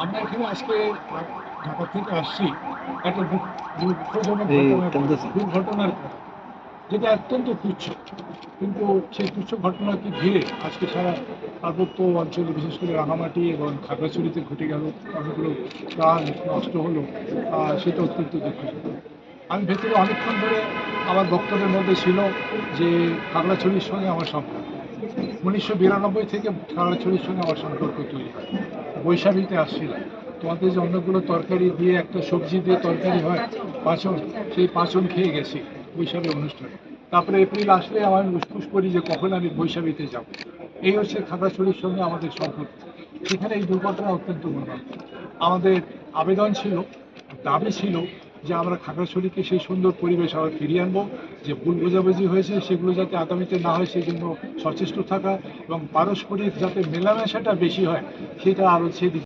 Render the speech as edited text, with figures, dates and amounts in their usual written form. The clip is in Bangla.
আমরা এখানে আজকে ঢাকা থেকে আসছি একটা দুঃখজনক এই দুর্ঘটনার যেটা অত্যন্ত তুচ্ছ, কিন্তু সেই তুচ্ছ ঘটনাকে ঘিরে আজকে সারা পার্বত্য অঞ্চলে বিশেষ করে রাঙামাটি এবং খাগড়াছড়িতে ঘটে গেল, অনেকগুলো প্রাণ নষ্ট হলো। সেটা অত্যন্ত দুঃখজনক। আমি ভেতরে অনেকক্ষণ ধরে আমার বক্তব্যের মধ্যে ছিল যে খাগড়াছড়ির সঙ্গে আমার সম্পর্ক 1992 থেকে খাগড়াছড়ির সঙ্গে আমার সম্পর্ক তৈরি হয়। বৈশাখীতে আসছিলাম, তোমাদের যে অনেকগুলো তরকারি দিয়ে একটা সবজি দিয়ে তরকারি হয় পাঁচন, সেই পাঁচন খেয়ে গেছি বৈশাখী অনুষ্ঠানে। তারপরে এপ্রিল আসলে আমার উসপুস করি যে কখন আমি বৈশাখীতে যাব। এই হচ্ছে খাগড়াছড়ির সঙ্গে আমাদের সম্পর্ক। সেখানে এই দুর্ঘটনা অত্যন্ত মর্মান্তিক। আমাদের আবেদন ছিল, দাবি ছিল যে আমরা খাগড়াছড়িকে সেই সুন্দর পরিবেশ আবার ফিরিয়ে আনবো। যে ভুল বোঝাবুঝি হয়েছে সেগুলো যাতে আগামীতে না হয় সেই জন্য সচেষ্ট থাকা এবং পারস্পরিক যাতে মেলামেশাটা বেশি হয় সেটা আরও সেদিকে